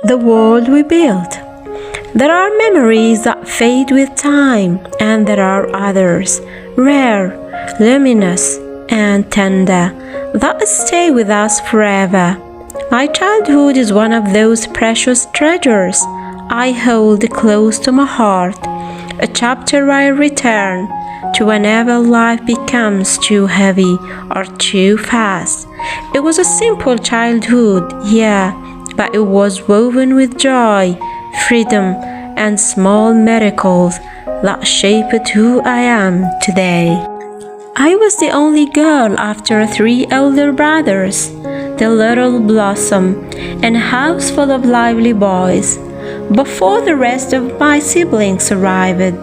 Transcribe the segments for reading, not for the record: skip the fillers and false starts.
the world we built. There are memories that fade with time, and there are others, rare, luminous, and tender, that stay with us forever. My childhood is one of those precious treasures I hold close to my heart, a chapter I return to whenever life becomes too heavy or too fast. It was a simple childhood, yeah, but it was woven with joy, freedom, and small miracles that shaped who I am today. I was the only girl after three elder brothers, the little blossom, in a house full of lively boys. Before the rest of my siblings arrived,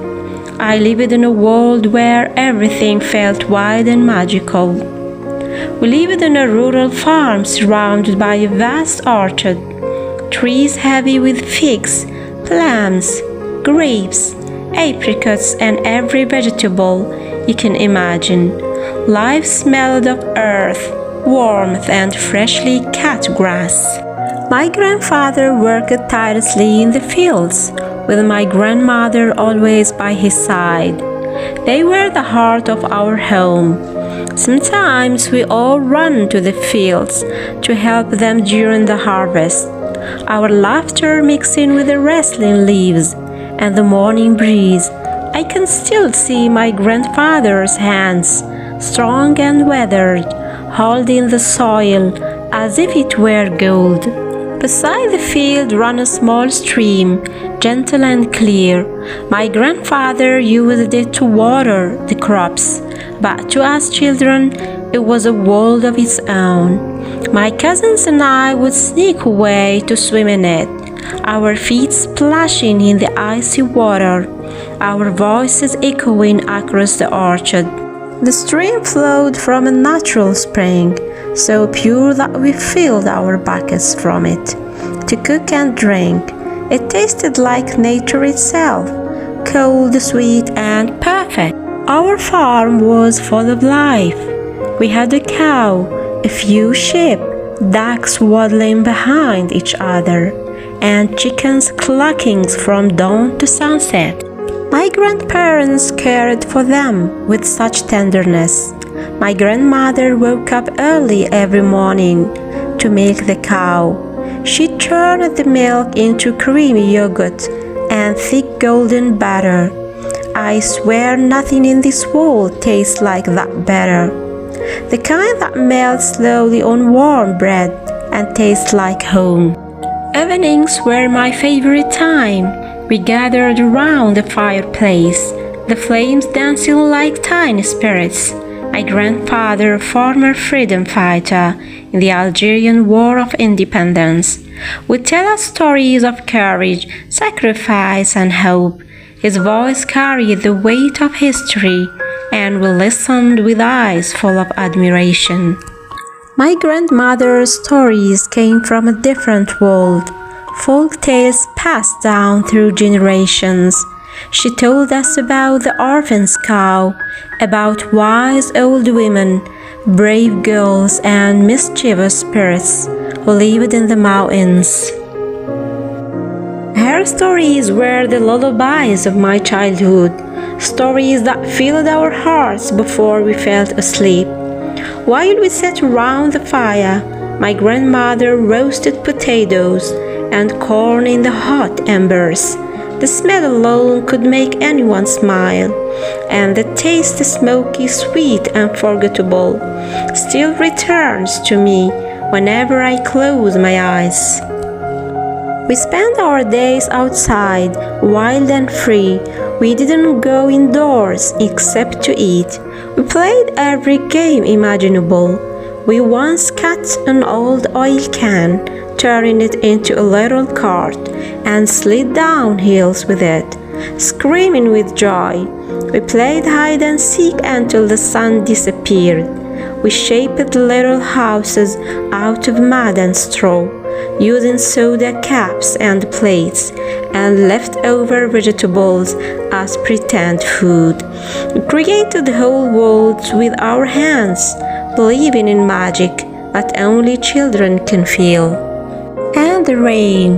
I lived in a world where everything felt wide and magical. We lived on a rural farm surrounded by a vast orchard, trees heavy with figs, plums, grapes, apricots, and every vegetable you can imagine. Life smelled of earth, warmth, and freshly cut grass. My grandfather worked tirelessly in the fields, with my grandmother always by his side. They were the heart of our home. Sometimes we all ran to the fields to help them during the harvest, our laughter mixing with the rustling leaves and the morning breeze. I can still see my grandfather's hands, strong and weathered, holding the soil as if it were gold. Beside the field ran a small stream, gentle and clear. My grandfather used it to water the crops, but to us children, it was a world of its own. My cousins and I would sneak away to swim in it, our feet splashing in the icy water, our voices echoing across the orchard. The stream flowed from a natural spring, so pure that we filled our buckets from it to cook and drink. It tasted like nature itself, cold, sweet, and perfect. Our farm was full of life. We had a cow, a few sheep, ducks waddling behind each other, and chickens clucking from dawn to sunset. My grandparents cared for them with such tenderness. My grandmother woke up early every morning to milk the cow. She turned the milk into creamy yogurt and thick golden butter. I swear nothing in this world tastes like that butter. The kind that melts slowly on warm bread and tastes like home. Evenings were my favorite time. We gathered around the fireplace, the flames dancing like tiny spirits. My grandfather, a former freedom fighter in the Algerian War of Independence, would tell us stories of courage, sacrifice, and hope. His voice carried the weight of history, and we listened with eyes full of admiration. My grandmother's stories came from a different world, folk tales passed down through generations. She told us about the orphan's cow, about wise old women, brave girls, and mischievous spirits who lived in the mountains. Her stories were the lullabies of my childhood, stories that filled our hearts before we fell asleep. While we sat around the fire, my grandmother roasted potatoes and corn in the hot embers. The smell alone could make anyone smile, and the taste, smoky, sweet, and unforgettable, still returns to me whenever I close my eyes. We spent our days outside, wild and free. We didn't go indoors except to eat. We played every game imaginable. We once cut an old oil can, turning it into a little cart, and slid down hills with it, screaming with joy. We played hide and seek until the sun disappeared. We shaped little houses out of mud and straw, using soda cups and plates and leftover vegetables as pretend food. We created whole worlds with our hands, believing in magic that only children can feel. And the rain,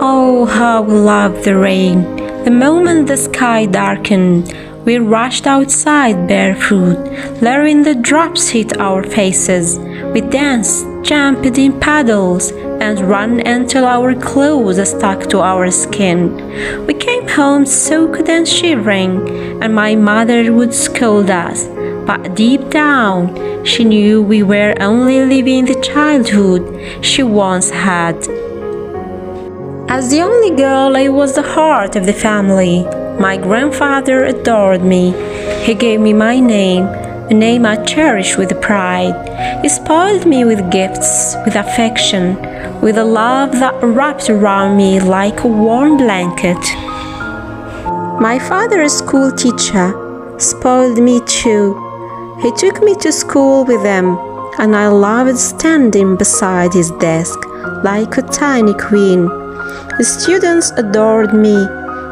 Oh, how we loved the rain. The moment the sky darkened, we rushed outside barefoot, letting the drops hit our faces. We danced, jumped in puddles, and ran until our clothes stuck to our skin. We came home soaked and shivering, and my mother would scold us. But deep down, she knew we were only living the childhood she once had. As the only girl, I was the heart of the family. My grandfather adored me. He gave me my name, a name I cherish with pride. He spoiled me with gifts, with affection, with a love that wrapped around me like a warm blanket. My father, a school teacher, spoiled me too. He took me to school with him, and I loved standing beside his desk like a tiny queen. The students adored me,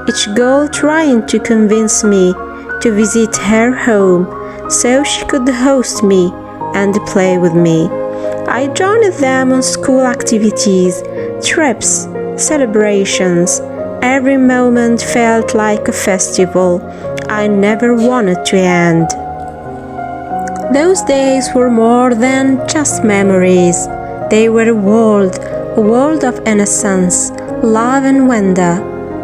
each girl trying to convince me to visit her home so she could host me and play with me. I joined them on school activities, trips, celebrations. Every moment felt like a festival I never wanted to end. Those days were more than just memories. They were a world of innocence, love and wonder,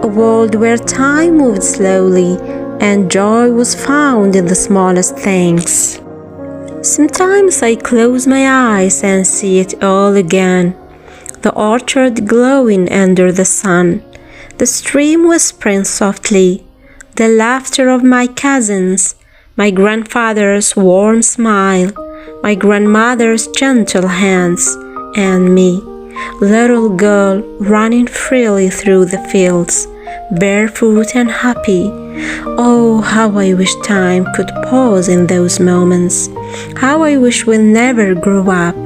a world where time moved slowly and joy was found in the smallest things. Sometimes I close my eyes and see it all again. The orchard glowing under the sun, the stream whispering softly, the laughter of my cousins, my grandfather's warm smile, my grandmother's gentle hands, and me, little girl running freely through the fields, barefoot and happy. Oh, how I wish time could pause in those moments. How I wish we never grew up.